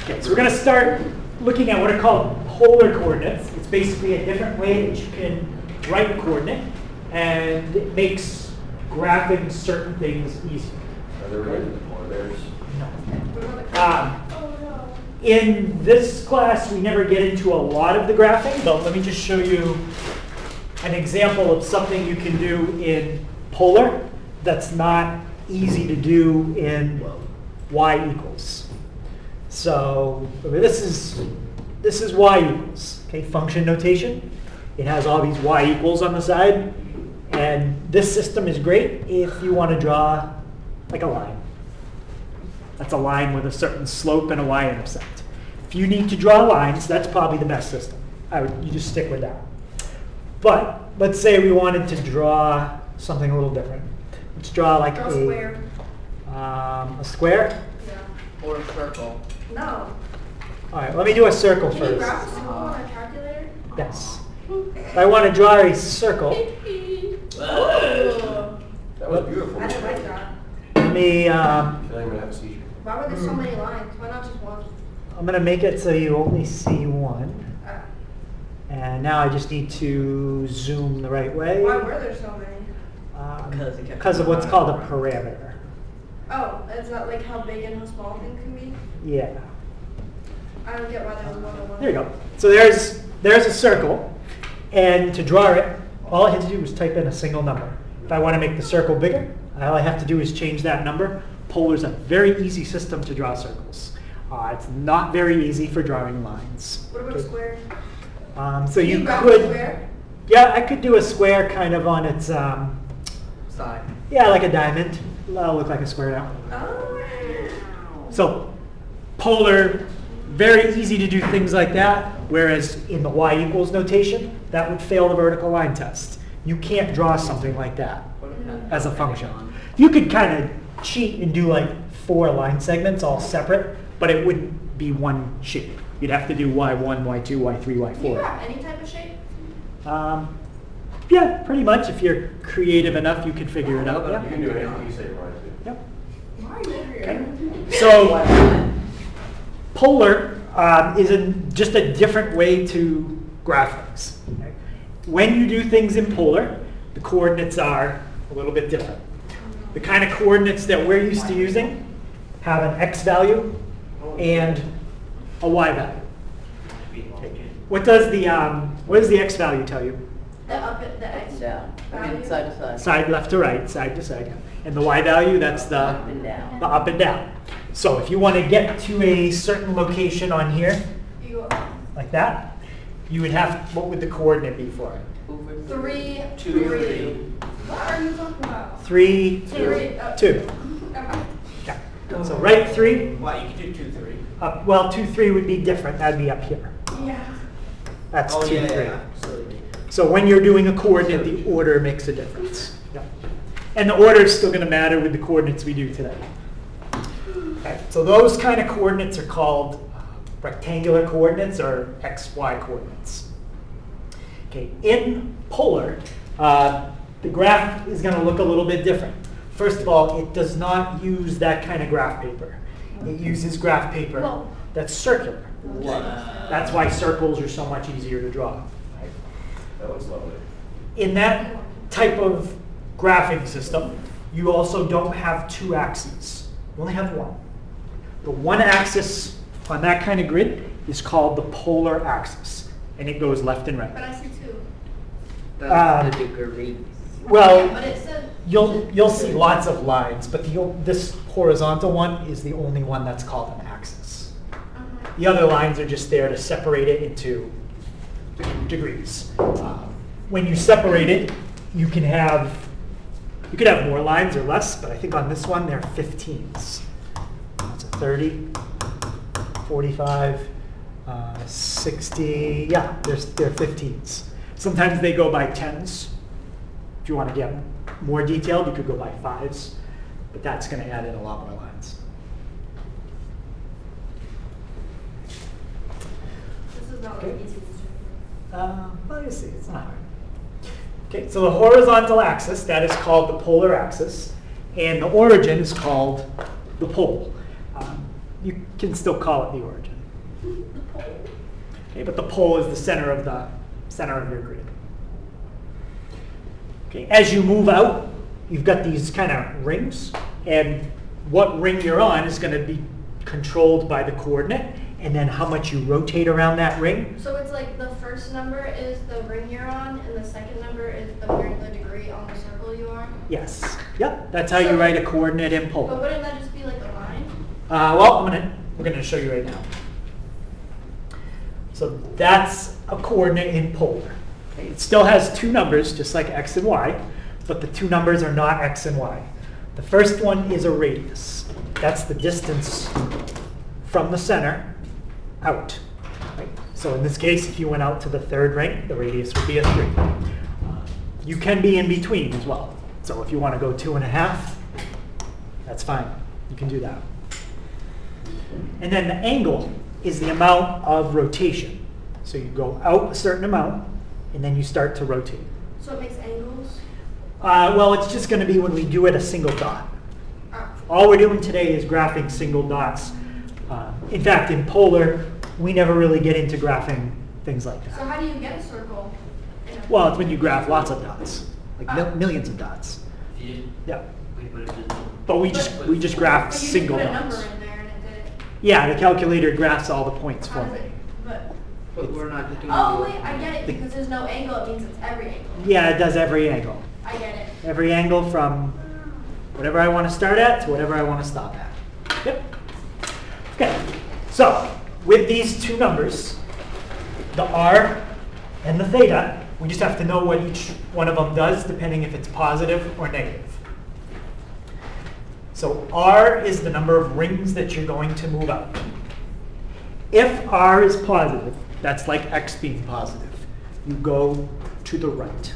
Okay, so we're going to start looking at what are called polar coordinates. It's basically a different way that you can write a coordinate, and it makes graphing certain things easier. Are there related to polar bears? In this class, we never get into a lot of the graphing, but let me just show you an example of something you can do in polar that's not easy to do in y equals. So this is y equals, okay, function notation. It has all these y equals on the side, and this system is great if you want to draw like a line. That's a line with a certain slope and a y-intercept. If you need to draw lines, that's probably the best system. You just stick with that. But let's say we wanted to draw something a little different. Let's draw like a square. A square? Yeah. Or a circle. No. All right, let me do a circle Can you first. graph a circle on a calculator? Yes. If I want to draw a circle, Oh. That was beautiful. I didn't like that. let me, I feel like I'm gonna have a seizure. Why were there so many lines? Why not just one? I'm going to make it so you only see one. And now I just need to zoom the right way. Why were there so many? Because of what's called a parameter. Oh, is that like how big and how small things can be? Yeah. I don't get why there was more than one. There you go. So there's a circle, and to draw it, all I had to do was type in a single number. If I want to make the circle bigger, all I have to do is change that number. Polar is a very easy system to draw circles. It's not very easy for drawing lines. What about a square? So Can you graph a could, square? yeah, I could do a square kind of on its, Side. yeah, like a diamond. That'll look like a square now. Oh. So polar, very easy to do things like that, whereas in the y equals notation, that would fail the vertical line test. You can't draw something like that as a function. You could kind of cheat and do like 4 line segments all separate, but it wouldn't be one shape. You'd have to do y1, y2, y3, Can you y4. graph any type of shape? Yeah, pretty much. If you're creative enough, you can figure it out. You Yeah. can do anything you say you want to. Yep. Why are you here? So polar just a different way to graph things. Okay? When you do things in polar, the coordinates are a little bit different. The kind of coordinates that we're used to using have an x value and a y value. What does the x value tell you? The x. Down. I mean, side to side. Side left to right, side to side. And the y value, that's the Up and down. the up and down. So if you want to get to a certain location on here, You go like that, you would have, what would the coordinate be for it? Over 3, 2, 3. 3. What are you talking about? 3, 3. 2. Okay. Okay. So right 3, Well, you can do 2, 3. up, well, 2, 3 would be different. That'd be up here. Yeah. That's Oh, 2, yeah, 3. yeah. So when you're doing a coordinate, the order makes a difference. Yep. And the order is still going to matter with the coordinates we do today. Okay. So those kind of coordinates are called rectangular coordinates or XY coordinates. Okay. In polar, the graph is going to look a little bit different. First of all, it does not use that kind of graph paper. It uses graph paper Whoa. that's circular. That's why circles are so much easier to draw. Right? That looks lovely. In that type of graphing system, you also don't have 2 axes. You only have one. The one axis on that kind of grid is called the polar axis, and it goes left and But right. I see 2. That's the degree. Well, But it said. you'll see lots of lines, but this horizontal one is the only one that's called an axis. The other lines are just there to separate it into degrees. When you separate it, you could have more lines or less, but I think on this one they're 15s. That's a 30, 45, 60. Yeah, they're 15s. Sometimes they go by 10s. If you want to get more detailed, you could go by 5s, but that's going to add in a lot more lines. This is not Okay. like easy to do. Well, you see, it's not hard. Okay, so the horizontal axis, that is called the polar axis, and the origin is called the pole. You can still call it the origin. The pole. Okay, but the pole is the center of your grid. Okay, as you move out, you've got these kind of rings, and what ring you're on is going to be controlled by the coordinate, and then how much you rotate around that ring. So it's like the first number is the ring you're on, and the second number is the degree on the circle you are. Yes. Yep. That's how you write a coordinate in But polar. wouldn't that just be like a line? Well, we're gonna show you right now. So that's a coordinate in polar. Okay, it still has two numbers, just like x and y, but the two numbers are not x and y. The first one is a radius. That's the distance from the center out. Right? So in this case, if you went out to the third ring, the radius would be a 3. You can be in between as well. So if you want to go 2.5, that's fine. You can do that. And then the angle is the amount of rotation. So you go out a certain amount, and then you start to rotate. So it makes angles? Well, it's just going to be when we do it a single dot. Ah. All we're doing today is graphing single dots. In fact, in polar, we never really get into graphing things like So that. how do you get a circle? in a- Well, it's when you graph lots of dots, like millions of dots. Yeah. But we just graph But you single just put a number dots. in there and it did it. Yeah, the calculator graphs all the points How for does me. it? But, But we're not doing. oh wait, I get it, because there's no angle, it means it's every angle. Yeah, it does every angle. I get it. Every angle from whatever I want to start at to whatever I want to stop at. Yep. Okay, so with these two numbers, the r and the theta, we just have to know what each one of them does depending if it's positive or negative. So r is the number of rings that you're going to move out. If r is positive, that's like x being positive, you go to the right.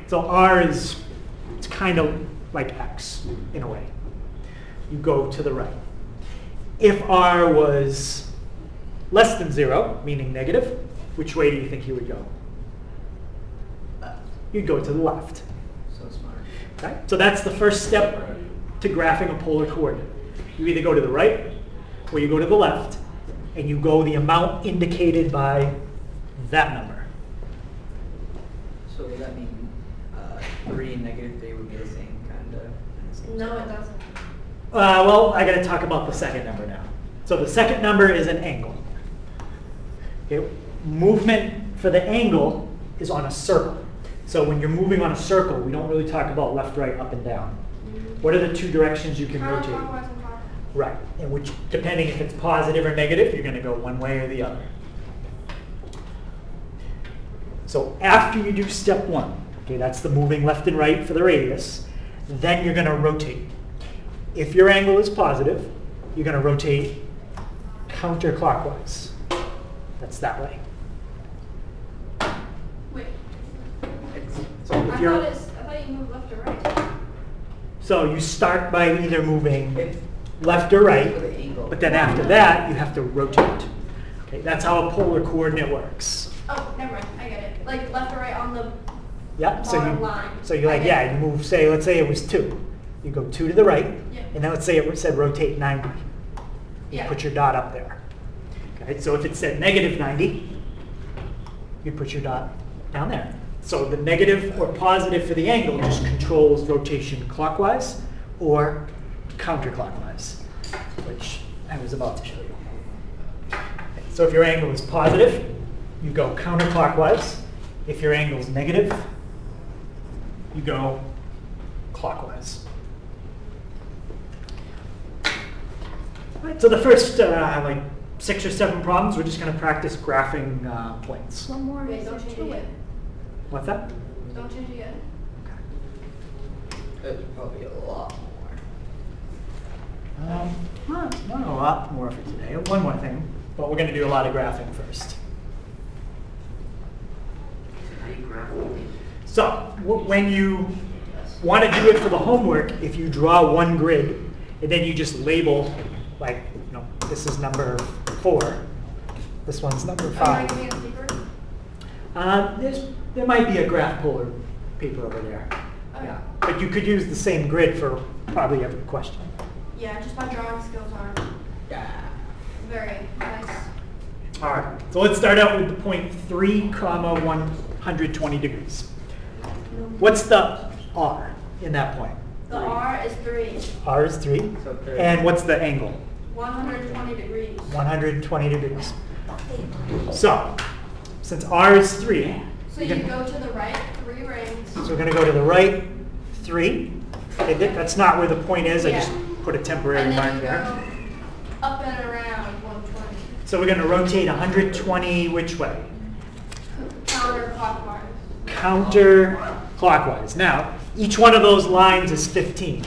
So r is, it's kind of like x in a way. You go to the right. If r was less than 0, meaning negative, which way do you think you would go? You'd go to the left. So smart. Okay? So that's the first step to graphing a polar coordinate. You either go to the right or you go to the left, and you go the amount indicated by that number. So would that mean 3 and -3 would be the same kind of? No, it doesn't. Well, I got to talk about the second number now. So the second number is an angle. Okay? Movement for the angle is on a circle. So when you're moving on a circle, we don't really talk about left, right, up, and down. What are the two directions you can rotate? Counterclockwise and clockwise. Right, and which, depending if it's positive or negative, you're going to go one way or the other. So after you do step 1, okay, that's the moving left and right for the radius, then you're going to rotate. If your angle is positive, you're going to rotate counterclockwise. That's that way. Wait, So I if you're, thought you moved left or right. so you start by either moving left or right, For the angle. but then after that, you have to rotate. Okay, that's how a polar coordinate works. Oh, never mind, I get it. Like left or right on the Yep. bottom line. So you're like, I get yeah, it. you move, say, let's say it was 2. You go 2 to the right, Yeah. and then let's say it said rotate 90. You Yeah. put your dot up there. Okay, so if it said negative 90, you put your dot down there. So the negative or positive for the angle just controls rotation clockwise or counterclockwise, which I was about to show you. Okay, so if your angle is positive, you go counterclockwise. If your angle is negative, you go clockwise. All right, so the first like 6 or 7 problems, we're just going to practice graphing points. One more. Wait, don't change it yet. What's that? Don't change it yet. There's probably a lot more. Not a lot more for today. One more thing, but we're going to do a lot of graphing first. So when you want to do it for the homework, if you draw one grid and then you just label, like, you know, this is number 4, this one's number Am I 5. giving a paper? There might be a graph polar paper over there. Okay. Yeah, but you could use the same grid for probably every question. Yeah, just my drawing skills aren't Yeah. very nice. All right, so let's start out with the point 3 comma 120 degrees. What's the R in that point? The R is 3. R is 3. So 30. And what's the angle? 120 degrees. 120 degrees. So, since R is 3, So you go to the right 3 rings. so we're going to go to the right 3. Okay, that's not where the point is. I just Yeah. put a temporary And then mark you there. go up and around 120. So we're going to rotate 120 which way? Counterclockwise. Counterclockwise. Now, each one of those lines is 15.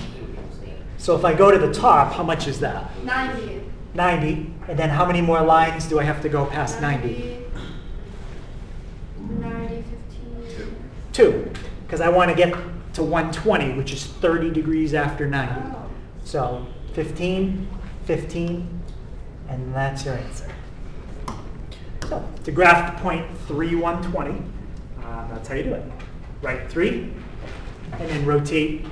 So if I go to the top, how much is that? 90. 90. And then how many more lines do I have to go past 90? 90, 15. 2. Because I want to get to 120, which is 30 degrees after 90. Oh. So 15, 15, and that's your answer. So to graph the point 3, 120, that's how you do it. Right 3, and then rotate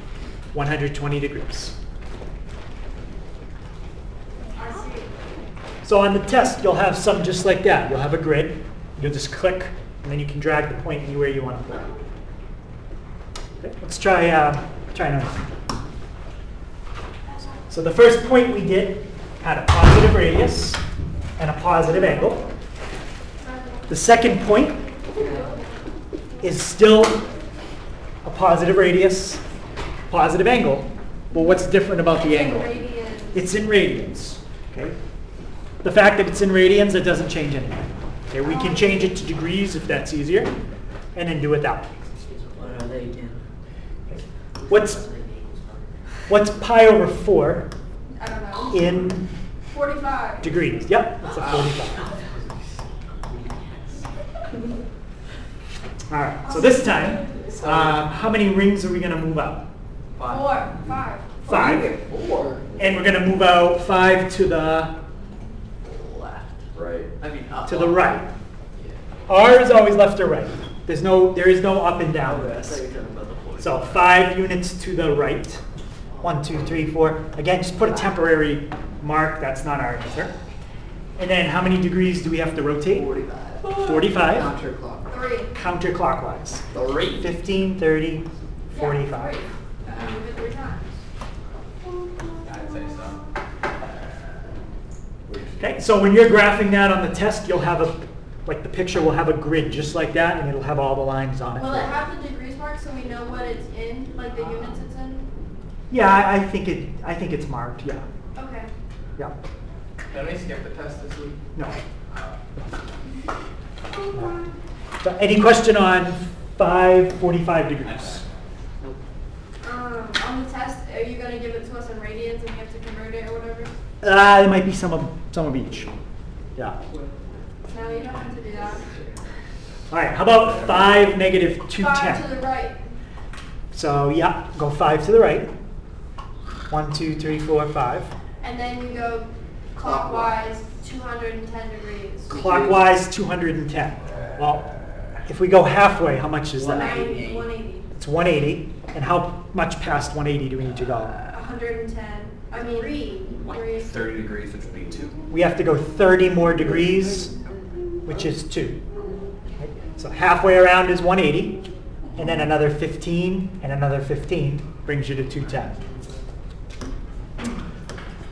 120 degrees. I see. So on the test, you'll have some just like that. You'll have a grid. You'll just click, and then you can drag the point anywhere you want to put it. Okay, let's try another one. So the first point we did had a positive radius and a positive angle. The second point is still a positive radius, positive angle. But what's different about the angle? Radians. It's in radians. Okay. The fact that it's in radians, it doesn't change anything. Okay, we can change it to degrees if that's easier, and then do it that way. What are they again? What's pi over 4 I don't know. in 45. degrees? Yep, that's a 45. All right, so this time, how many rings are we going to move out? 4. 5. 5. 4. And we're going to move out 5 to the Left. Right. I mean, up. to the right. R is always left or right. There is no up and down with I thought this. you were talking about the 40. So 5 units to the right. 1, 2, 3, 4. Again, just put a temporary mark. That's not our answer. And then how many degrees do we have to rotate? 45. 45. Counterclockwise. 3. Counterclockwise. 3. 15, 30, 45. Yeah, 3. Move it 3 times. I'd say so. Okay, so when you're graphing that on the test, you'll have like the picture will have a grid just like that, and it'll have all the lines on it. Will it have the degrees marked so we know what it's in, like the units it's in? Yeah, I think it's marked. Yeah, Okay. yeah. Can we skip the test this week? No. So any question on 545 degrees? On the test, are you going to give it to us in radians and we have to convert it or whatever? There might be some of each. Yeah. No, you don't have to do that. All right. How about 5 negative 5 to 210? the right. So yeah, go 5 to the right. 1, 2, 3, 4, 5. And then you go clockwise 210 degrees. Clockwise 210. Well, if we go halfway, how much is that? 180. 180. It's 180. And how much past 180 do we need to go? 110. I mean, 3. 30 degrees, which would be 2. We have to go 30 more degrees, which is 2. So halfway around is 180, and then another 15 and another 15 brings you to 210.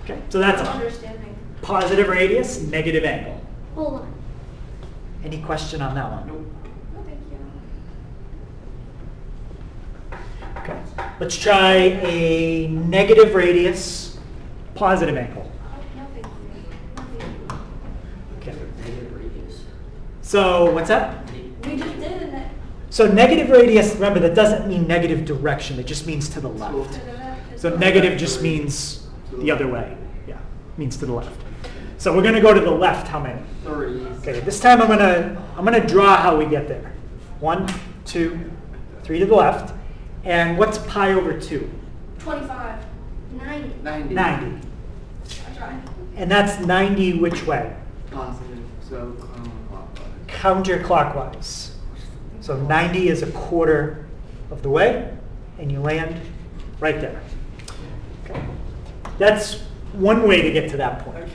Okay, so that's a Understanding. positive radius, negative angle. Hold on. Any question on that one? No, thank you. Okay. Let's try a negative radius, positive angle. No, thank you. Okay. So what's that? We just did it. So negative radius, remember, that doesn't mean negative direction. It just means to the left. So negative just means the other way. Yeah, means to the left. So we're going to go to the left. How many? 3. Okay, this time I'm gonna draw how we get there. 1, 2, 3 to the left. And what's pi over 2? 25. 90. 90. 90. That's right. And that's 90 which way? Positive. So counterclockwise. Counterclockwise. So 90 is a quarter of the way, and you land right there. Okay. That's one way to get to that point.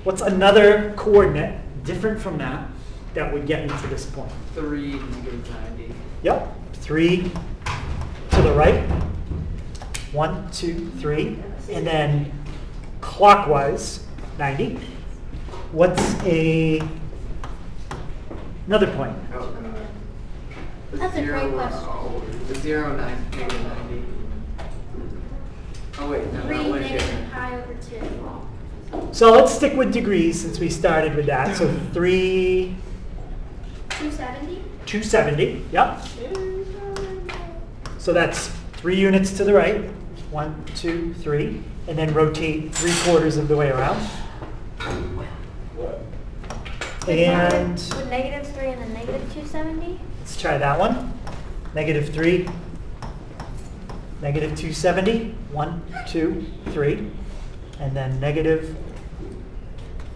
What's another coordinate different from that that would get me to this point? 3, negative 90. Yep, 3 to the right. 1, 2, 3. And then clockwise, 90. What's another point? Oh, God. The That's a great 0, question. oh, the 0, 9, negative 90. Oh, wait, no, 3 that one negative here. pi over 2. So let's stick with degrees since we started with that. So 3, 270? 270, yep. So that's 3 units to the right. 1, 2, 3. And then rotate 3/4 of the way around. And With negative 3 and then negative 270? let's try that one. Negative 3, negative 270. 1, 2, 3. And then negative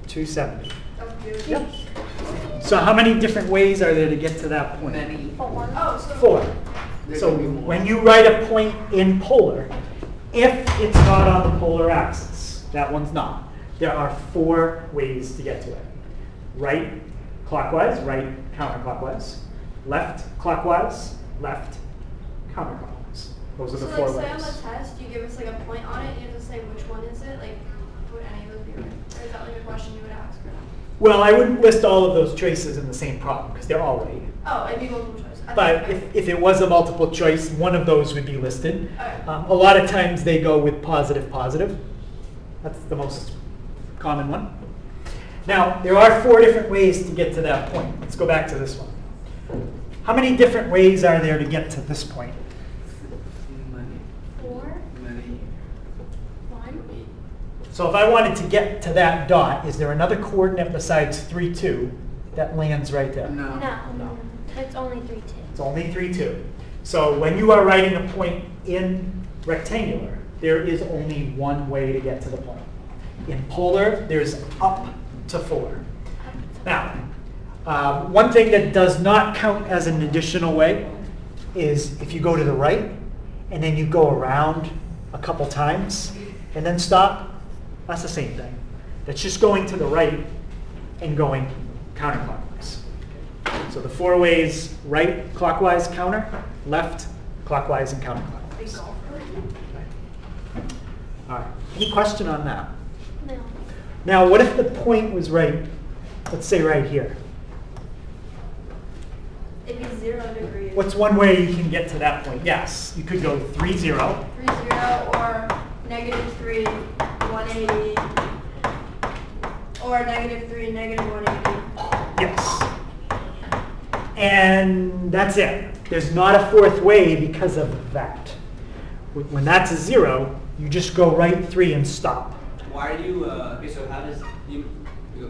270. Yep. So how many different ways are there to get to that point? Many. For one? Oh, so 4. There So could be more. when you write a point in polar, if it's not on the polar axis, that one's not, there are 4 ways to get to it. Right clockwise, right counterclockwise. Left clockwise, left counterclockwise. Those are the 4 like say on ways. the test, you give us like a point on it, you have to say which one is it, like would any of those be right? Or is that like a question you would ask? Or not? Well, I wouldn't list all of those choices in the same problem because they're all right. Oh, it'd be multiple choice. I But think- if it was a multiple choice, one of those would be listed. Okay. A lot of times they go with positive, positive. That's the most common one. Now, there are 4 different ways to get to that point. Let's go back to this one. How many different ways are there to get to this point? Many. 4? Many. 1? So if I wanted to get to that dot, is there another coordinate besides 3, 2 that lands right there? No. No. It's only 3, 2. It's only 3, 2. So when you are writing a point in rectangular, there is only one way to get to the point. In polar, there's up to 4. Now, one thing that does not count as an additional way is if you go to the right and then you go around a couple times and then stop, that's the same thing. That's just going to the right and going counterclockwise. So the 4 ways: right clockwise counter, left clockwise and counterclockwise. All right. Any question on that? No. Now, what if the point was right, let's say right here? It'd be 0 degrees. What's one way you can get to that point? Yes, you could go 3, 0. 3, 0 or negative 3, 180. Or negative 3, negative 180. Yes. And that's it. There's not a 4th way because of that. When that's a 0, you just go right 3 and stop. Why do you, okay, so how does you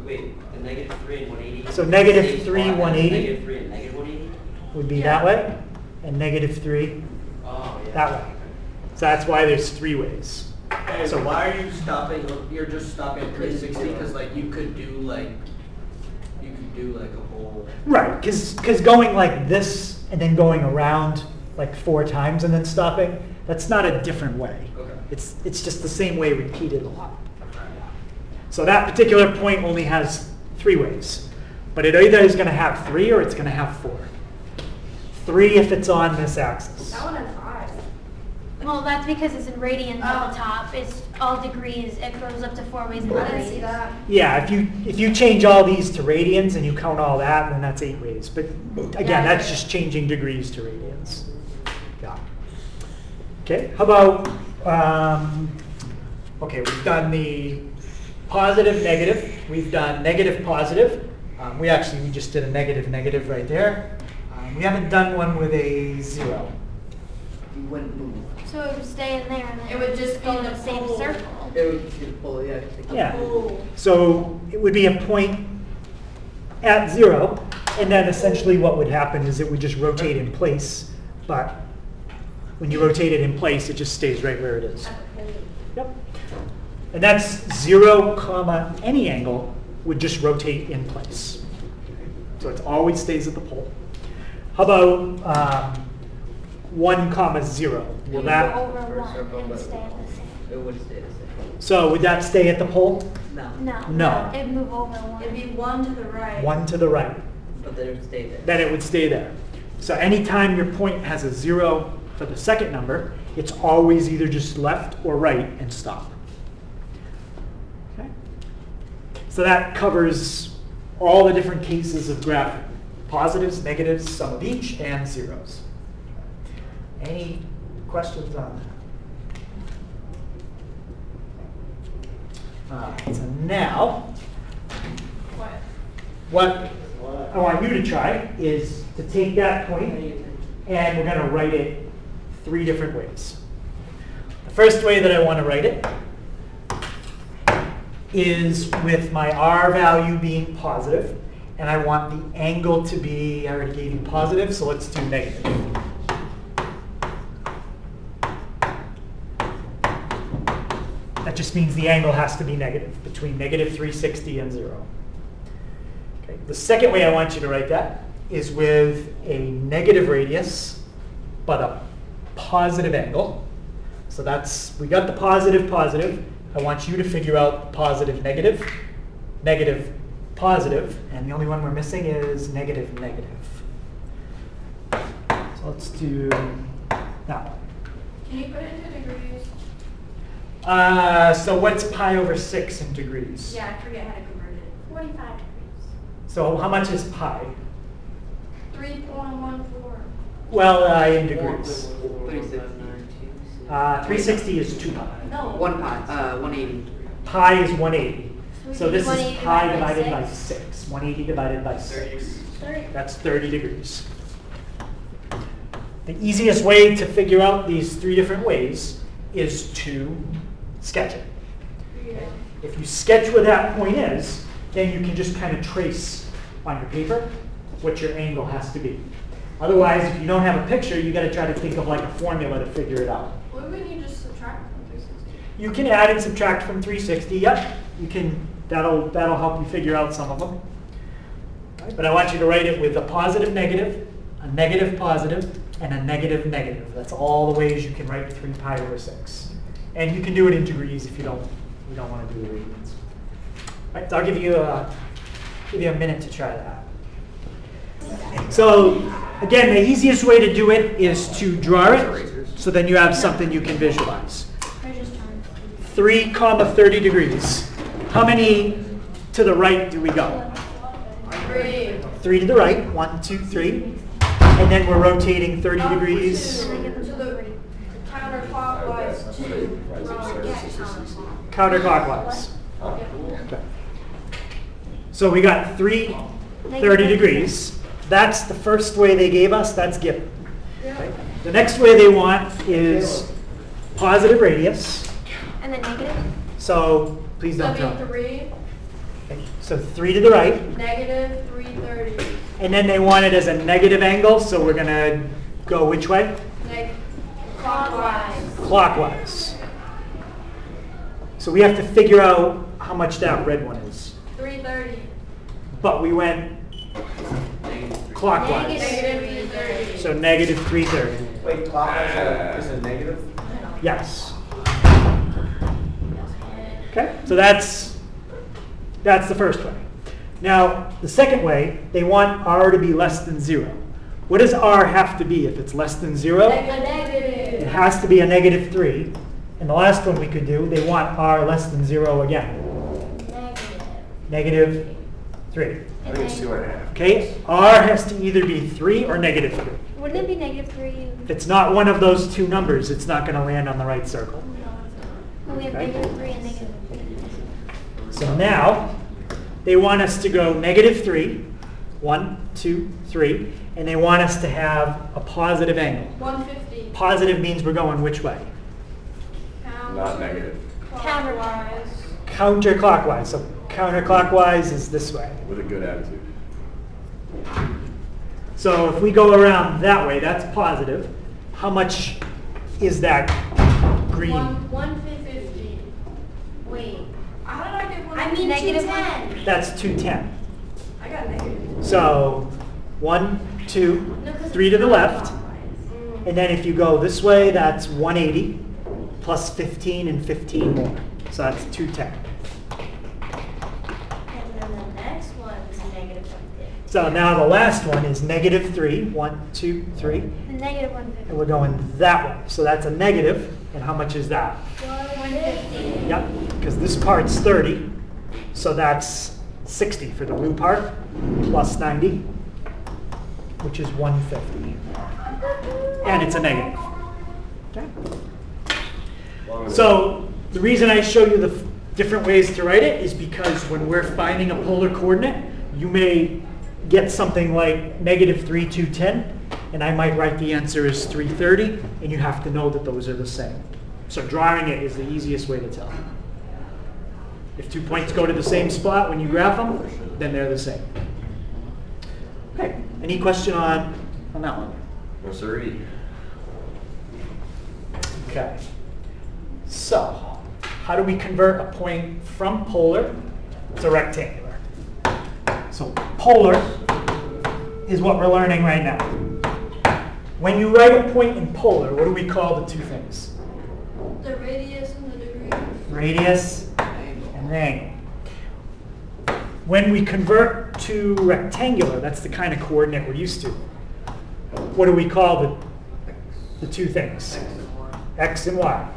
wait, the negative 3 and 180? So negative Same 3, spot as 180? Negative 3 and negative 180? Would be Yeah. that way, and negative 3 Oh, yeah. that way. So that's why there's 3 ways. Hey, So so why are you stopping, you're just stopping at 360, because like you could do like a whole. Right, because going like this and then going around like 4 times and then stopping, that's not a different way. Okay. It's just the same way repeated a lot. So that particular point only has 3 ways. But it either is going to have 3 or it's going to have 4. 3 if it's on this axis. That one has 5. Well, that's because it's in radians at Oh. the top. It's all degrees. It goes up to 4 ways in I didn't see degrees. that. Yeah, if you change all these to radians and you count all that, then that's 8 ways. But again, that's just changing degrees to radians. Yeah. Okay, how about, okay, we've done the positive, negative. We've done negative, positive. We just did a negative, negative right there. We haven't done one with a 0. You wouldn't move. So it would stay in there and then It would just go be in the the same pole. circle. It would be the pull, yeah. Yeah. Oh. So it would be a point at 0, and then essentially what would happen is it would just rotate in place, but when you rotate it in place, it just stays right where it is. Yep. And that's 0, comma, any angle would just rotate in place. So it always stays at the pole. How about 1, comma, 0? Will You that, go over First 1 circle, and but- stay at the same. It would stay the same. so would that stay at the pole? No. No. No. It'd move over one. It'd be 1 to the right. 1 to the right. But they would stay there. Then it would stay there. So anytime your point has a 0 for the second number, it's always either just left or right and stop. Okay? So that covers all the different cases of graphing. Positives, negatives, sum of each, and zeros. Any questions on that? All right, so now, what I want you to try is to take that point and we're going to write it 3 different ways. The first way that I want to write it is with my R value being positive, and I want the angle to be, I already gave you positive, so let's do negative. That just means the angle has to be negative, between negative 360 and 0. Okay. The second way I want you to write that is with a negative radius, but a positive angle. So that's, we got the positive, positive. I want you to figure out positive, negative, negative, positive, and the only one we're missing is negative, negative. So let's do that one. Can you put it into degrees? So what's pi over 6 in degrees? Yeah, I forget how to convert it. 45 degrees. So how much is pi? 3.14. Well, in degrees. 36. 360 is 2 pi. No. 1 pi, 180. Pi is 180. we So can this do is 180 pi divided divided by by 6. 180 divided by 6. 30. That's 30 degrees. The easiest way to figure out these 3 different ways is to sketch it. Yeah. If you sketch where that point is, then you can just kind of trace on your paper what your angle has to be. Otherwise, if you don't have a picture, you got to try to think of like a formula to figure it out. What would you just subtract from 360? You can add and subtract from 360. Yep, you can. That'll help you figure out some of them. Right, but I want you to write it with a positive, negative, a negative, positive, and a negative, negative. That's all the ways you can write 3 pi over 6. And you can do it in degrees if you don't want to do the radians. Right, so I'll give you a minute to try that. So again, the easiest way to do it is to draw it, so then you have something you can visualize. Or just turn. 3, 30 degrees. How many to the right do we go? 3. 3 to the right, 1, 2, 3. And then we're rotating 30 degrees. To the counterclockwise to Counterclockwise. Okay. So we got 3 30 degrees. That's the first way they gave us. That's given. Okay. The next way they want is positive radius. And then negative? So please don't That'd tell be me. 3, Okay. So 3 to the right. negative 330. And then they want it as a negative angle. So we're going to go which way? Clockwise. Clockwise. So we have to figure out how much that red one is. 330. But we went clockwise. Negative 330. So negative 330. Wait, clockwise is a negative? Yes. Okay, so that's the first way. Now, the second way, they want R to be less than 0. What does R have to be if it's less than 0? It Negative. has to be a negative 3. And the last one we could do, they want R less than 0 again. Negative 3. I think it's 2.5. Okay, R has to either be 3 or negative 3. Wouldn't it be negative 3? If it's not one of those 2 numbers, it's not going to land on the right circle. Well, we have Okay. negative 3 and negative 3. So now, they want us to go negative 3, 1, 2, 3, and they want us to have a positive angle. 150. Positive means we're going which way? Not negative. Counterclockwise. Counterclockwise. So counterclockwise is this way. With a good attitude. So if we go around that way, that's positive. How much is that green? 150. Wait. How did I get one? I mean negative 10. That's 210. I got negative. So 1, 2, No, 'cause 3 to the left. Mm. And then if you go this way, that's 180 plus 15 and 15 more. So that's 210. negative 150. So now the last one is negative 3. 1, 2, 3. And negative 150. And we're going that way. So that's a negative. And how much is that? 150. Yep, because this part's 30. So that's 60 for the blue part, plus 90, which is 150. And it's a negative. Okay. So the reason I show you the different ways to write it is because when we're finding a polar coordinate, you may get something like negative 3, 210, and I might write the answer as 330, and you have to know that those are the same. So drawing it is the easiest way to tell. If 2 points go to the same spot when you graph them, then they're the same. Okay, any question on that one? No, sirree. Okay. So, how do we convert a point from polar to rectangular? So, polar is what we're learning right now. When you write a point in polar, what do we call the two things? The radius and the degree. Radius and the angle. When we convert to rectangular, that's the kind of coordinate we're used to. What do we call the two things? X and Y.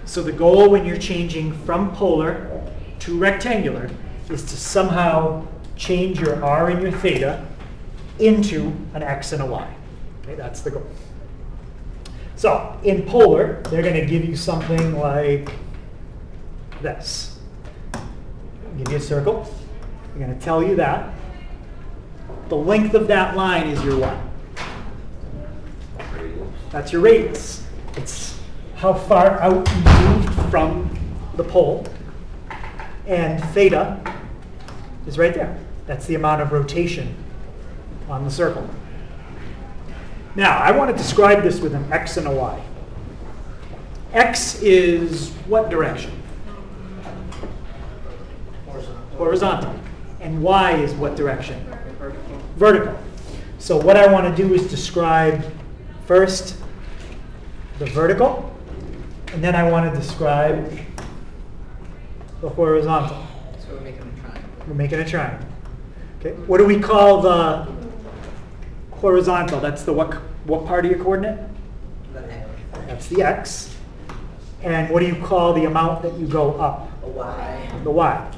So the goal when you're changing from polar to rectangular is to somehow change your R and your theta into an X and a Y. Okay, that's the goal. So in polar, they're going to give you something like this. Give you a circle. They're going to tell you that. The length of that line is your what? That's your radius. It's how far out you moved from the pole. And theta is right there. That's the amount of rotation on the circle. Now, I want to describe this with an X and a Y. X is what direction? Horizontal. And Y is what direction? Vertical. So what I want to do is describe first the vertical, and then I want to describe the horizontal. So we're making a triangle. We're making a triangle. Okay. What do we call the horizontal? That's the what part of your coordinate? The X. That's the X. And what do you call the amount that you go up? A Y. The Y.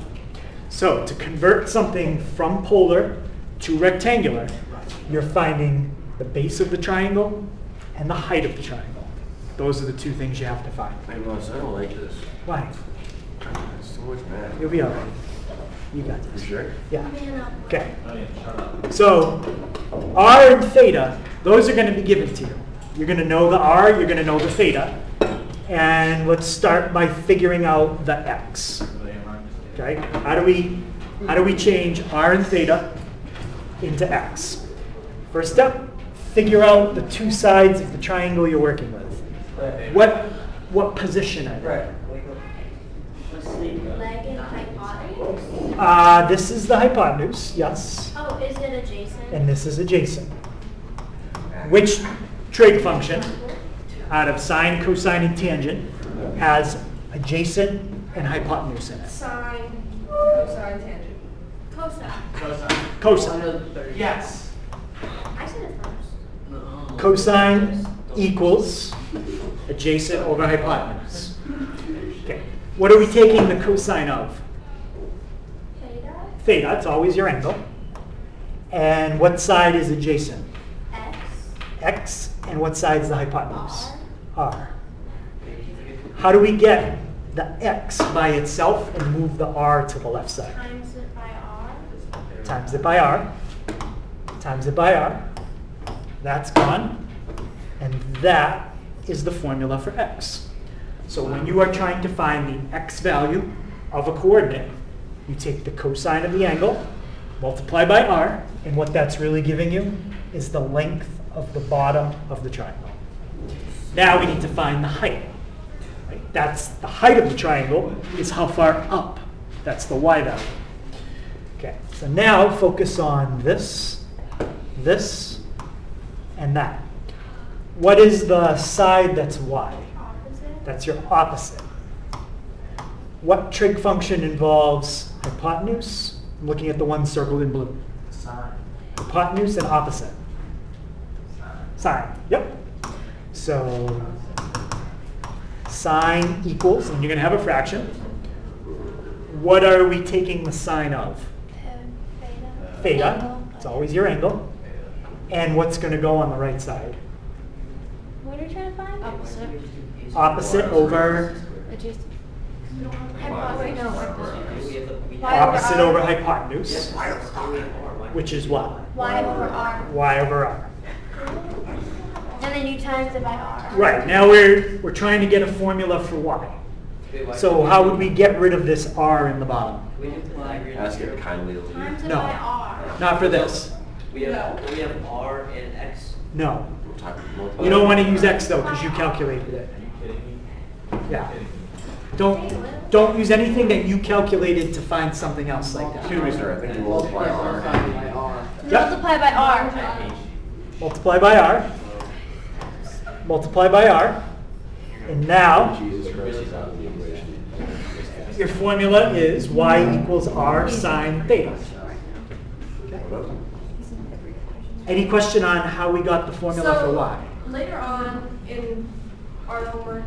So to convert something from polar to rectangular, you're finding the base of the triangle and the height of the triangle. Those are the two things you have to find. Hey, Ross, I don't like this. Why? It's too much math. You'll be all right. You got You this. sure? Yeah. Man up. Okay. So R and theta, those are going to be given to you. You're going to know the R, you're going to know the theta. And let's start by figuring out the X. Okay? How do we change R and theta into X? First step, figure out the two sides of the triangle you're working with. What position are they? Right. Leg and hypotenuse. This is the hypotenuse, yes. Oh, is it adjacent? And this is adjacent. Which trig function out of sine, cosine, and tangent has adjacent and hypotenuse in it? Sine, cosine, tangent. Cosine. Cosine. Yes. I said it first. Cosine equals adjacent over hypotenuse. Okay. What are we taking the cosine of? Theta. Theta, it's always your angle. And what side is adjacent? X. X. And what side is the hypotenuse? R. R. How do we get the X by itself and move the R to the left side? Times it by R. Times it by R. Times it by R. That's gone. And that is the formula for X. So when you are trying to find the X value of a coordinate, you take the cosine of the angle, multiply by R, and what that's really giving you is the length of the bottom of the triangle. Now we need to find the height. Right? That's the height of the triangle is how far up. That's the Y value. Okay, so now focus on this, and that. What is the side that's Y? Opposite. That's your opposite. What trig function involves hypotenuse? I'm looking at the one circled in blue. Hypotenuse and opposite. Sine. Yep. So sine equals, and you're going to have a fraction. What are we taking the sine of? Theta. It's always your angle. And what's going to go on the right side? What are you trying to find? Opposite. Opposite over Adjacent. Wait, no, opposite over hypotenuse, Which which is what? Y over R. Y over r. And then you times it by R. Right, now we're trying to get a formula for y. So how would we get rid of this r in the bottom? Ask it kindly. Times it No. by R. Not for this. We have R and X. No. You don't want to use x though, because you calculated it. Yeah. Don't use anything that you calculated to find something else like that. Excuse me, sir, I think you multiply R. Yep. Multiply by R. Multiply by r. Multiply by r. And now Jesus Christ is out of the equation. your formula is y equals r sine theta. What up? Any question on how we got the formula for y? Later on in our homework,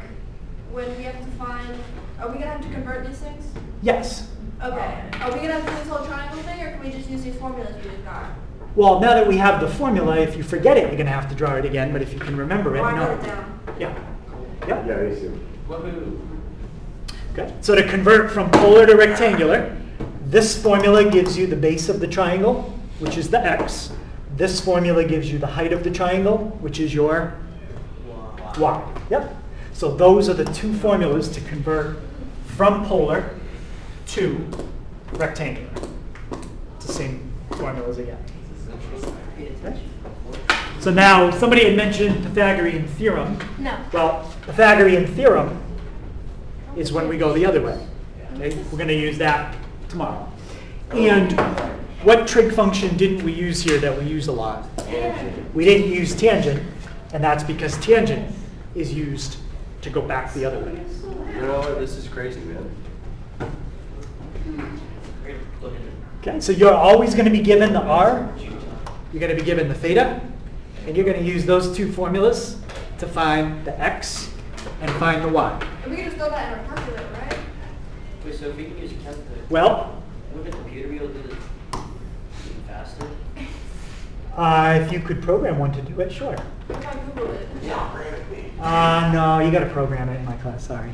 when we have to find, are we gonna have to convert these things? Yes. Okay. Are we gonna have to do this whole triangle thing, or can we just use these formulas we just got? Well, now that we have the formula, if you forget it, you're going to have to draw it again. But if you can remember it, Or I no. wrote it down. Yeah. Yep. Yeah, me too. Okay. So to convert from polar to rectangular, this formula gives you the base of the triangle, which is the x. This formula gives you the height of the triangle, which is your y. Yep. So those are the two formulas to convert from polar to rectangular. It's the same formulas again. Okay. So now, somebody had mentioned Pythagorean theorem. No. Well, Pythagorean theorem is when we go the other way. Okay? We're going to use that tomorrow. And what trig function didn't we use here that we use a lot? We didn't use tangent, and that's because tangent is used to go back the other way. You know what? This is crazy, man. Okay, so you're always going to be given the r, you're going to be given the theta, and you're going to use those two formulas to find the x and find the y. And we can just throw that in our calculator, right? Wait, so if we can use a calculator, Well, wouldn't the computer be able to do this faster? if you could program one to do it, sure. If I Googled it. No, you got to program it in my class, sorry.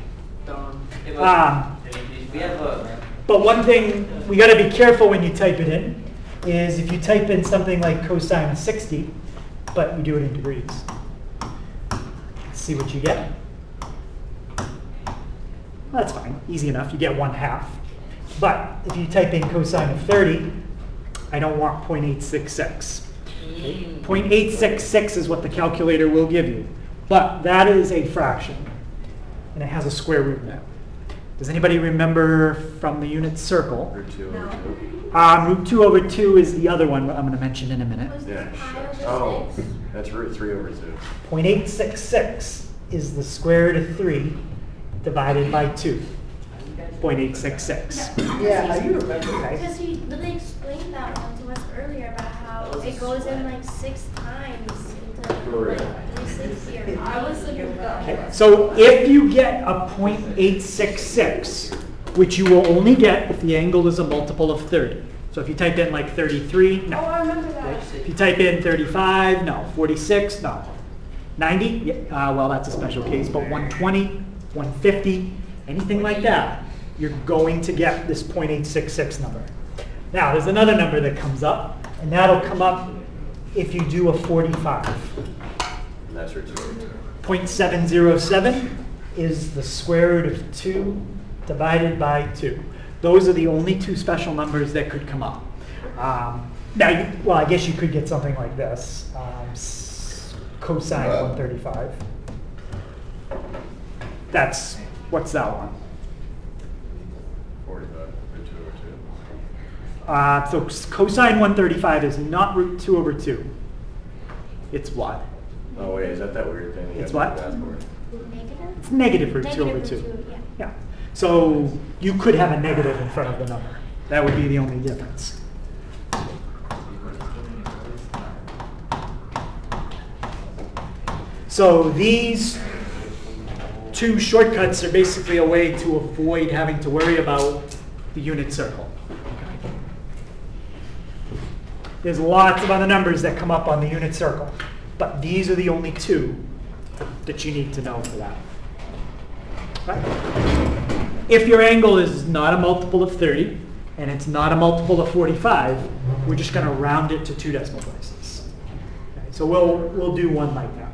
We have a. But one thing we got to be careful when you type it in is if you type in something like cosine of 60, but you do it in degrees. See what you get. That's fine, easy enough. You get 1/2. But if you type in cosine of 30, I don't want 0.866. Okay? 0.866 is what the calculator will give you. But that is a fraction, and it has a square root now. Does anybody remember from the unit circle? Root 2 over 2. Root 2 over 2 is the other one I'm going to mention in a minute. Was Yeah. this pi over Oh, 6? that's root 3 over 2. 0.866 is the square root of 3 divided by 2. 0.866. Yeah, you remember that. Because he really explained that one to us earlier about how it goes in like 6 times into like 360 or I was thinking of that. Okay, so if you get a 0.866, which you will only get if the angle is a multiple of 30. So if you type in like 33, Oh, no. I remember that. If you type in 35, no. 46, no. 90, yeah, well, that's a special case, but 120, 150, anything like that, you're going to get this 0.866 number. Now, there's another number that comes up, and that'll come up if you do a 45. And that's root 2 over 2. 0.707 is the square root of 2 divided by 2. Those are the only two special numbers that could come up. Well, I guess you could get something like this. Cosine 135. What's that one? 45, root 2 over 2. So cosine 135 is not root 2 over 2. It's what? Oh, wait, is that weird thing? you It's have what? to ask for? negative? It's negative root 2 Negative over root 2. yeah. Yeah. So you could have a negative in front of the number. That would be the only difference. So these two shortcuts are basically a way to avoid having to worry about the unit circle. There's lots of other numbers that come up on the unit circle, but these are the only two that you need to know for that. Right? If your angle is not a multiple of 30 and it's not a multiple of 45, we're just going to round it to 2 decimal places. Okay, so we'll do one like that.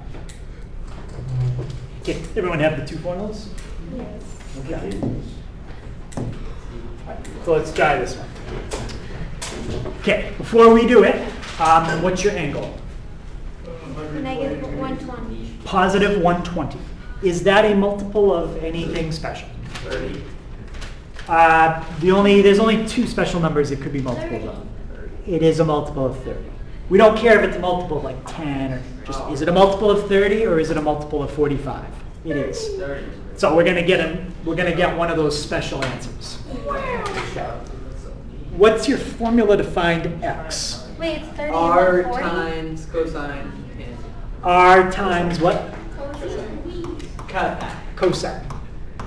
Okay, everyone have the two formulas? Yes. Okay. So let's try this one. Okay, before we do it, what's your angle? Negative 120. Positive 120. Is that a multiple of anything special? 30. There's only two special numbers it could be multiples of. It is a multiple of 30. We don't care if it's a multiple of like 10 or just, is it a multiple of 30 or is it a multiple of 45? It is. 30. So we're gonna get one of those special answers. What's your formula to find x? Wait, it's 30 R and 40? times cosine and R times what? cut that. Cosine.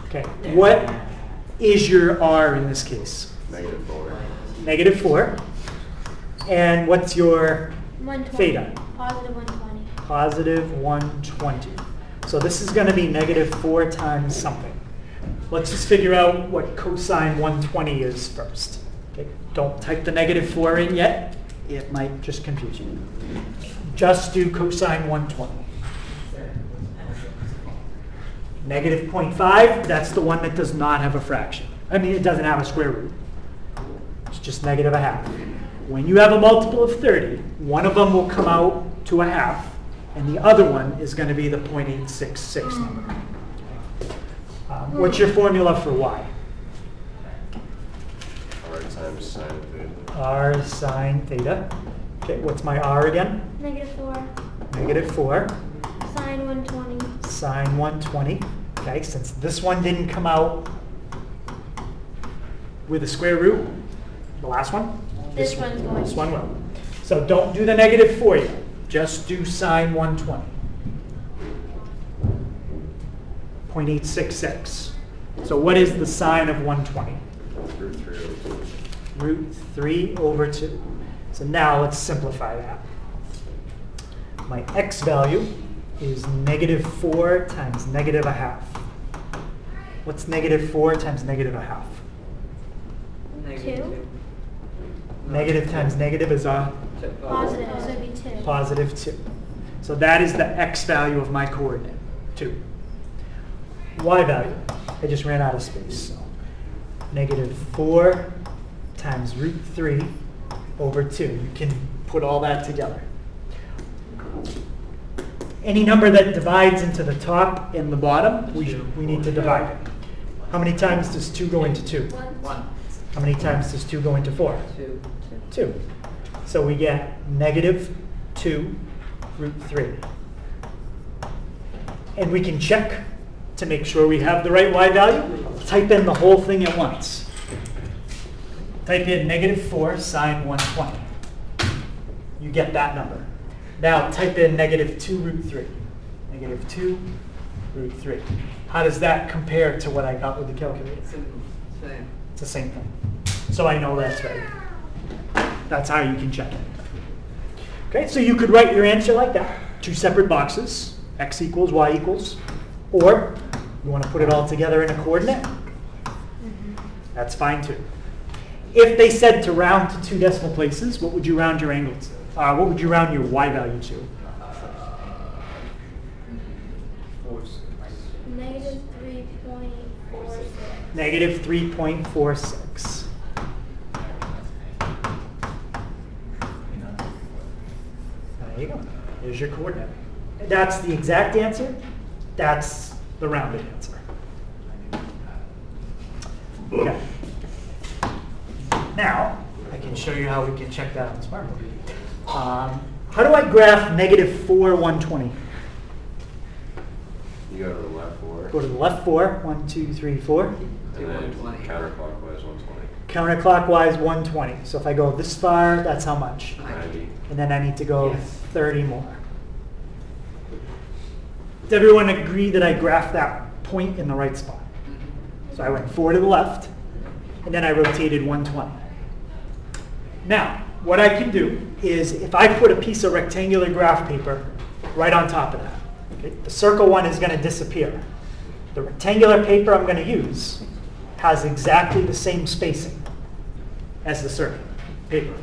Okay. What is your R in this case? -4. -4. And what's your 120. theta? Positive 120. Positive 120. So this is going to be -4 times something. Let's just figure out what cosine 120 is first. Okay. Don't type the -4 in yet. It might just confuse you. Just do cosine 120. -0.5, that's the one that does not have a fraction. I mean, it doesn't have a square root. It's just -1/2. When you have a multiple of 30, one of them will come out to a half, and the other one is going to be the 0.866 number. What's your formula for y? R times sine theta. R sine theta. Okay, what's my r again? -4. -4. Sine 120. Sine 120. Okay, since this one didn't come out with a square root, the last one? This one's going This to. one will. So don't do the -4 yet. Just do sine 120. 0.866. So what is the sine of 120? Root 3 over 2. Root 3 over 2. So now let's simplify that. My x value is -4 times -1/2. What's -4 times -1/2? Negative Two. Negative times negative is a Positive, so it'd be 2. positive 2. So that is the x value of my coordinate, 2. Y value, I just ran out of space. So -4 times root 3 over 2. You can put all that together. Any number that divides into the top and the bottom, we need to divide it. How many times does 2 go into 2? 1, How many times does 2 go into 4? 2. 2. So we get -2 root 3. And we can check to make sure we have the right y value. Type in the whole thing at once. Type in -4 sine 120. You get that number. Now type in -2 root 3. -2 root 3. How does that compare to what I got with the calculator? Same. It's the same thing. So I know that's right. That's how you can check it. Okay, so you could write your answer like that. 2 separate boxes, x equals, y equals. Or you want to put it all together in a coordinate? That's fine too. If they said to round to 2 decimal places, what would you round your angle to? What would you round your y value to? -3.46. -3.46. There you go. There's your coordinate. That's the exact answer. That's the rounded answer. Okay. Now, I can show you how we can check that on Smartboard. How do I graph -4, 120? You go to the left 4. Go to the left 4, 1, 2, 3, 4. And then 120. counterclockwise 120. Counterclockwise 120. So if I go this far, that's how much? 90. And then I need to go Yes. 30 more. Does everyone agree that I graphed that point in the right spot? So I went 4 to the left, and then I rotated 120. Now, what I can do is if I put a piece of rectangular graph paper right on top of that, okay, the circle one is going to disappear. The rectangular paper I'm going to use has exactly the same spacing as the circle paper.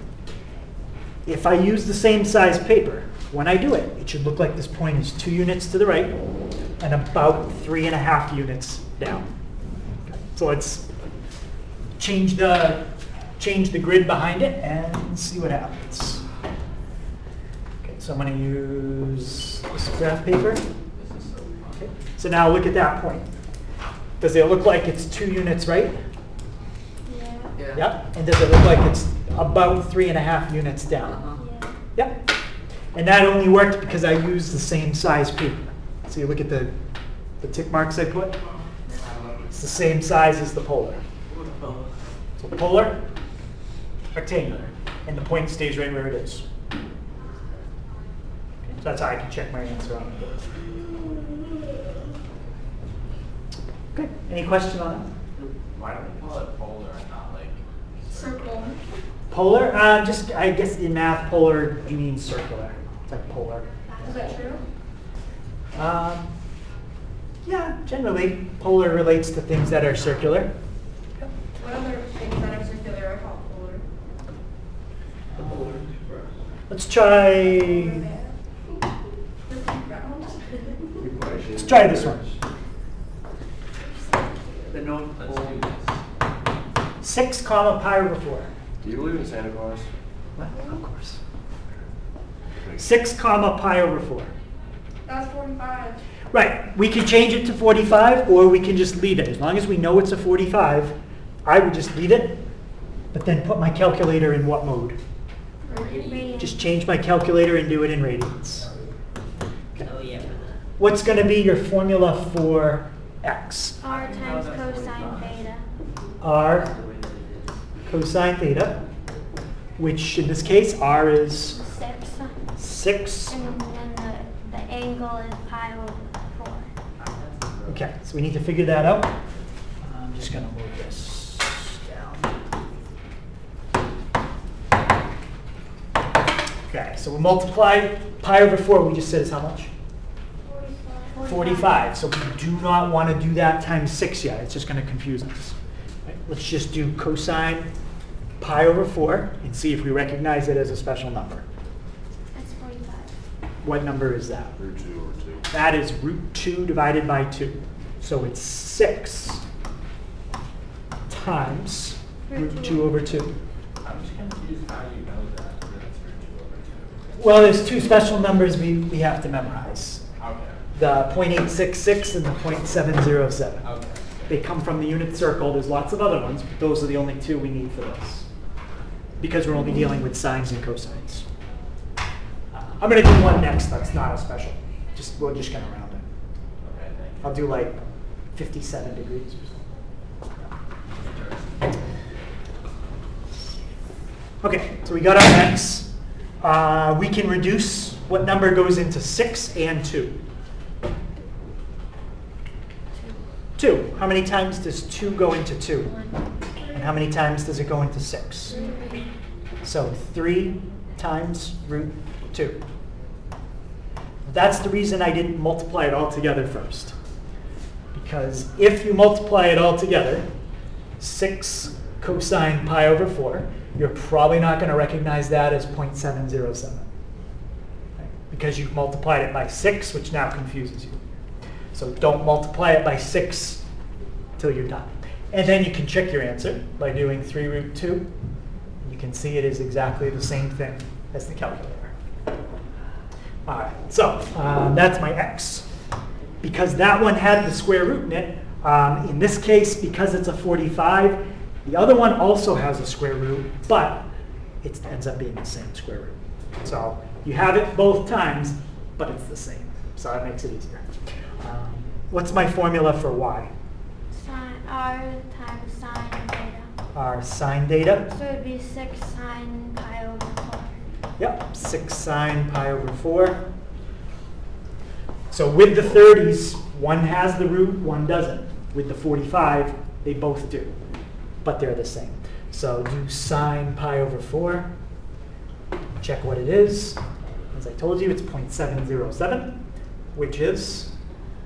If I use the same size paper, when I do it, it should look like this point is 2 units to the right and about 3.5 units down. Okay, so let's change the grid behind it and see what happens. Okay, so I'm going to use this graph paper. Okay, so now look at that point. Does it look like it's 2 units right? Yeah. Yeah. Yep. And does it look like it's about 3.5 units down? Uh-huh. Yeah. Yep. And that only worked because I used the same size paper. So you look at the tick marks I put. It's the same size as the polar. So polar, rectangular, and the point stays right where it is. Okay, so that's how I can check my answer on it. Okay, any question on that? Why don't we call it polar and not like? Circle. Polar, just I guess in math, polar you mean circular. It's like polar. Is that true? Yeah, generally polar relates to things that are circular. What other things that are circular are called polar? Let's try. Let's try this one. The known Let's pole. do this. 6 comma pi over 4. Do you believe in Santa Claus? What? Of course. 6 comma pi over 4. That's 45. Right. We can change it to 45 or we can just leave it. As long as we know it's a 45, I would just leave it, but then put my calculator in what mode? Radian. Just change my calculator and do it in radians. Oh, yeah. What's going to be your formula for x? R times cosine theta. R cosine theta, which in this case, R is 6. 6. And the angle is pi over 4. Okay, so we need to figure that out. I'm just going to move this down. Okay, so we multiply pi over 4, we just said is how much? 45. So we do not want to do that times 6 yet. It's just going to confuse us. Right, let's just do cosine pi over 4 and see if we recognize it as a special number. That's 45. What number is that? Root 2 over 2. That is root 2 divided by 2. So it's 6 times root 2 over 2. I'm just confused how you know that it's root 2 over 2. Well, there's 2 special numbers we have to memorize. Okay. The .866 and the .707. Okay. They come from the unit circle. There's lots of other ones, but those are the only 2 we need for this. Because we're only dealing with sines and cosines. I'm going to do one next that's not a special. We're just going to round it. Okay, thank you. I'll do like 57 degrees or something. Okay, so we got our x. We can reduce what number goes into 6 and 2. 2. How many times does 2 go into 2? 1. And how many times does it go into 6? 3. So 3 times root 2. That's the reason I didn't multiply it all together first. Because if you multiply it all together, 6 cosine pi over 4, you're probably not going to recognize that as .707. Right? Because you've multiplied it by 6, which now confuses you. So don't multiply it by 6 till you're done. And then you can check your answer by doing 3 root 2. You can see it is exactly the same thing as the calculator. All right, so that's my x. Because that one had the square root in it, in this case, because it's a 45, the other one also has a square root, but it ends up being the same square root. So you have it both times, but it's the same. So that makes it easier. What's my formula for y? Sine R times sine theta. Our sine theta. So it would be 6 sine pi over 4. Yep, 6 sine pi over 4. So with the 30s, one has the root, one doesn't. With the 45, they both do, but they're the same. So do sine pi over 4. Check what it is. As I told you, it's 0.707, which is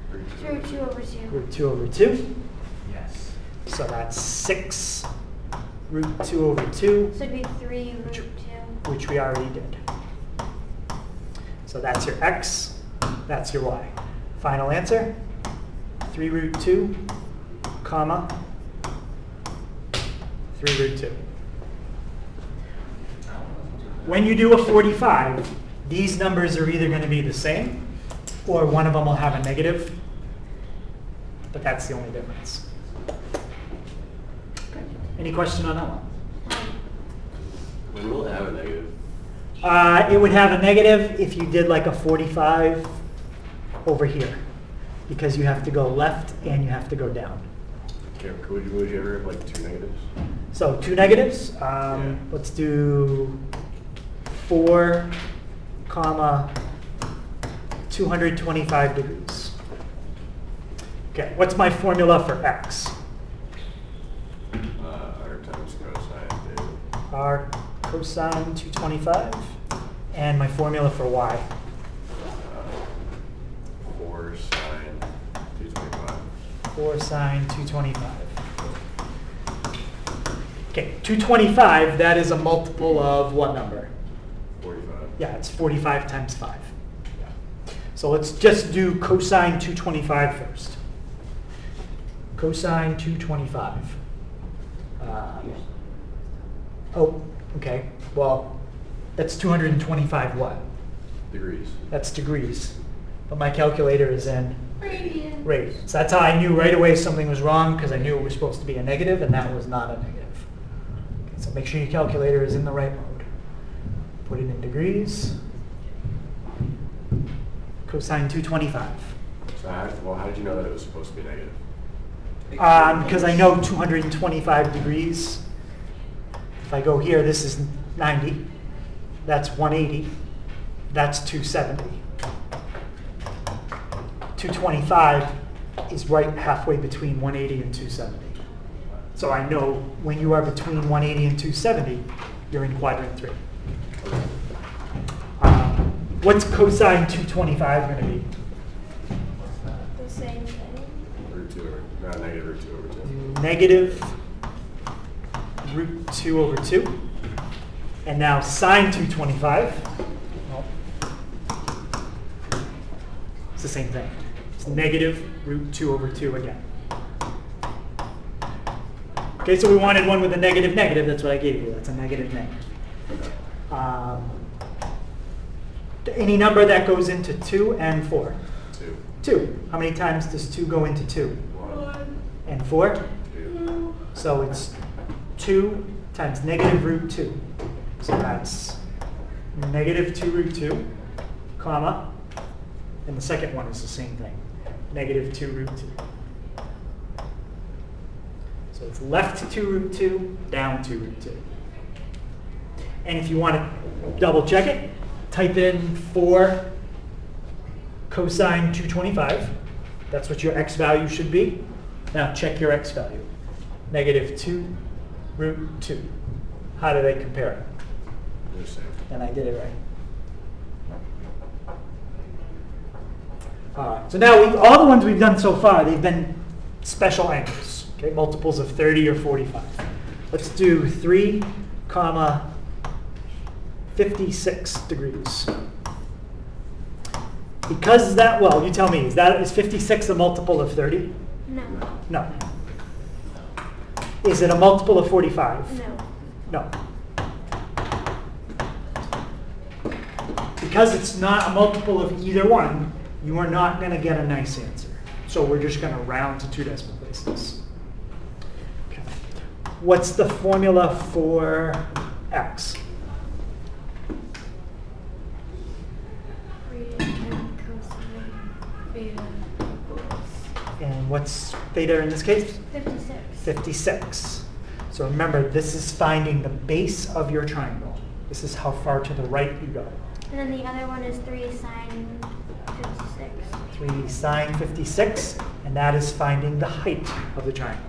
Root 2 over 2. root 2 over 2. Yes. So that's 6 root 2 over 2, So it'd be 3 root 2. which we already did. So that's your x, that's your y. Final answer, 3 root 2, comma, 3 root 2. When you do a 45, these numbers are either going to be the same, or one of them will have a negative, but that's the only difference. Okay. Any question on that one? When will it have a negative? It would have a negative if you did like a 45 over here, because you have to go left and you have to go down. Okay, would you ever have like 2 negatives? So 2 negatives. Yeah. Let's do 4, comma, 225 degrees. Okay, what's my formula for x? R times cosine theta. R cosine 225. And my formula for y? 4 sine 225. 4 sine 225. Okay, 225, that is a multiple of what number? 45. Yeah, it's 45 times 5. So let's just do cosine 225 first. Cosine 225. Oh, okay. Well, that's 225 what? Degrees. That's degrees. But my calculator is in Radian. radians. So that's how I knew right away something was wrong, because I knew it was supposed to be a negative, and that was not a negative. Okay, so make sure your calculator is in the right mode. Put it in degrees. Cosine 225. So how did you know that it was supposed to be negative? Because I know 225 degrees. If I go here, this is 90. That's 180. That's 270. 225 is right halfway between 180 and 270. So I know when you are between 180 and 270, you're in quadrant 3. What's cosine 225 going to be? The same thing. Root 2 over, not negative root 2 over 2. Negative root 2 over 2. And now sine 225. Well, it's the same thing. It's negative root 2 over 2 again. Okay, so we wanted one with a negative negative. That's what I gave you. That's a negative negative. Any number that goes into 2 and 4. 2. 2. How many times does 2 go into 2? 1. And 4? 2. So it's 2 times negative root 2. So that's negative 2 root 2, comma, and the second one is the same thing, negative 2 root 2. So it's left 2 root 2, down 2 root 2. And if you want to double check it, type in 4 cosine 225. That's what your x value should be. Now check your x value. Negative 2 root 2. How do they compare? They're the same. And I did it right. So now all the ones we've done so far, they've been special angles, okay, multiples of 30 or 45. Let's do 3, comma, 56 degrees. Because that, well, you tell me, is 56 a multiple of 30? No. No. Is it a multiple of 45? No. No. Because it's not a multiple of either one, you are not going to get a nice answer. So we're just going to round to 2 decimal places. Okay. What's the formula for x? Radian cosine beta equals And what's theta in this case? 56. 56. So remember, this is finding the base of your triangle. This is how far to the right you go. And then the other one is 3 sine 56. 3 sine 56, and that is finding the height of the triangle.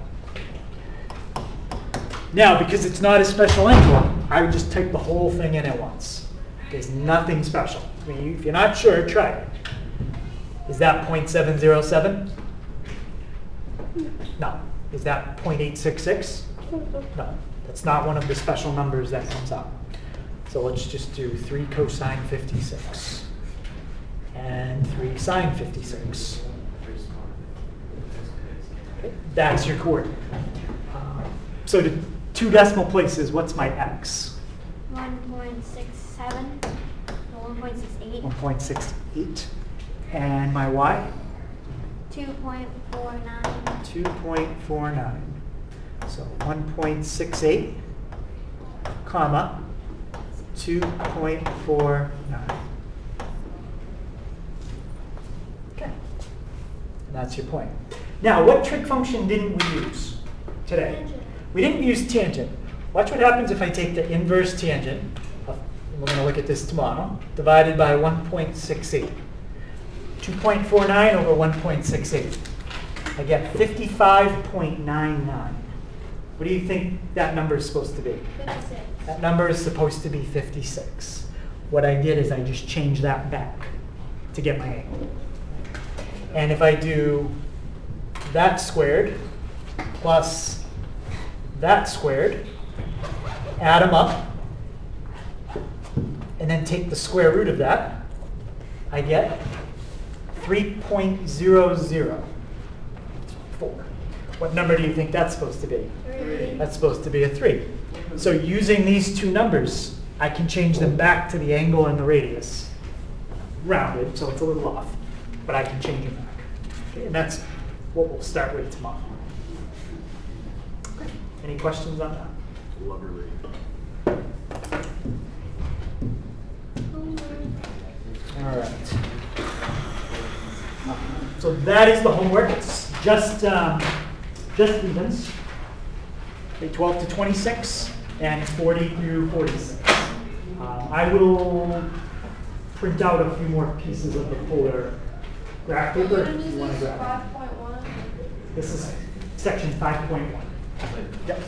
Now, because it's not a special interval, I would just type the whole thing in at once. There's nothing special. I mean, if you're not sure, try it. Is that 0.707? No. Is that 0.866? No. That's not one of the special numbers that comes up. So let's just do 3 cosine 56 and 3 sine 56. Okay, that's your coordinate. So to 2 decimal places, what's my x? 1.67, 1.68, 1.68. And my y? 2.49, 2.49. So 1.68, comma, 2.49. Okay. And that's your point. Now, what trig function didn't we use today? Tangent. We didn't use tangent. Watch what happens if I take the inverse tangent, we're going to look at this tomorrow, divided by 1.68. 2.49 over 1.68. I get 55.99. What do you think that number is supposed to be? 56. That number is supposed to be 56. What I did is I just changed that back to get my angle. And if I do that squared plus that squared, add them up, and then take the square root of that, I get 3.004. What number do you think that's supposed to be? 3. That's supposed to be a 3. So using these two numbers, I can change them back to the angle and the radius. Rounded, so it's a little off, but I can change them back. Okay, and that's what we'll start with tomorrow. Okay. Any questions on that? Lovely. All right. So that is the homework. It's just evens. Okay, 12 to 26 and 40 through 46. I will print out a few more pieces of the polar graph paper if you want to grab it. 5.1. This is section 5.1. Yep.